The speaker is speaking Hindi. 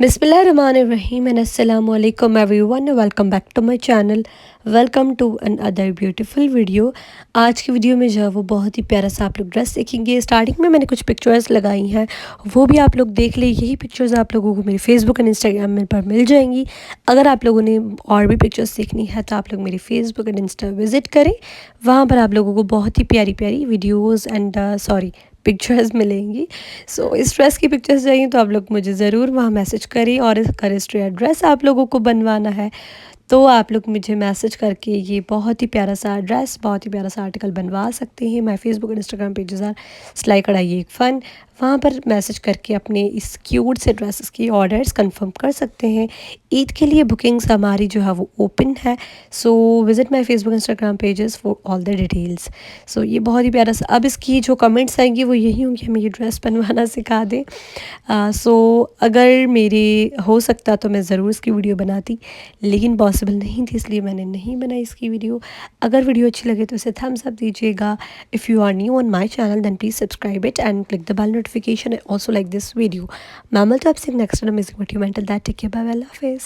बिस्मिल्लाहिर्रहमानिर्रहीम एंड अस्सलाम वालेकुम everyone, welcome back to my channel. Welcome to another beautiful video. आज की वीडियो में जो है वो बहुत ही प्यारा सा आप लोग ड्रेस देखेंगे। स्टार्टिंग में मैंने कुछ पिक्चर्स लगाई हैं, वो भी आप लोग देख ले। यही पिक्चर्स आप लोगों को मेरे फेसबुक एंड इंस्टाग्राम में पर मिल जाएंगी। अगर आप लोगों ने और भी पिक्चर्स देखनी है तो आप लोग मेरे फेसबुक एंड इंस्टा विज़िट करें। वहाँ पर आप लोगों को बहुत ही प्यारी प्यारी वीडियोज़ एंड पिक्चर्स मिलेंगी। सो इस ड्रेस की पिक्चर्स चाहिए तो आप लोग मुझे ज़रूर वहाँ मैसेज करें, और अगर इस ड्रेस आप लोगों को बनवाना है तो आप लोग मुझे मैसेज करके ये बहुत ही प्यारा सा ड्रेस, बहुत ही प्यारा सा आर्टिकल बनवा सकते हैं। माय फेसबुक और इंस्टाग्राम पेजेस आर सिलाई कढ़ाई एक फ़न। वहाँ पर मैसेज करके अपने इस क्यूट से ड्रेसेस की ऑर्डर्स कंफर्म कर सकते हैं। ईद के लिए बुकिंग्स हमारी जो है वो ओपन है। So visit my Facebook Instagram pages for all the details. So ये बहुत ही प्यारा सा, अब इसकी जो कमेंट्स आएंगी वो यही होंगे हमें ये ड्रेस बनवाना सिखा दें। सो अगर मेरे हो सकता तो मैं ज़रूर इसकी वीडियो बनाती, लेकिन पॉसिबल नहीं थी, इसलिए मैंने नहीं बनाई इसकी वीडियो। अगर वीडियो अच्छी लगे तो इसे थम्स अप दीजिएगा। If you are new on my channel then please subscribe it and click the bell notification and also like this video. मैं मिलता हूँ आपसे नेक्स्ट अमेजिंग वीडियो में। Till that take care, bye, अल्लाह हाफिज़।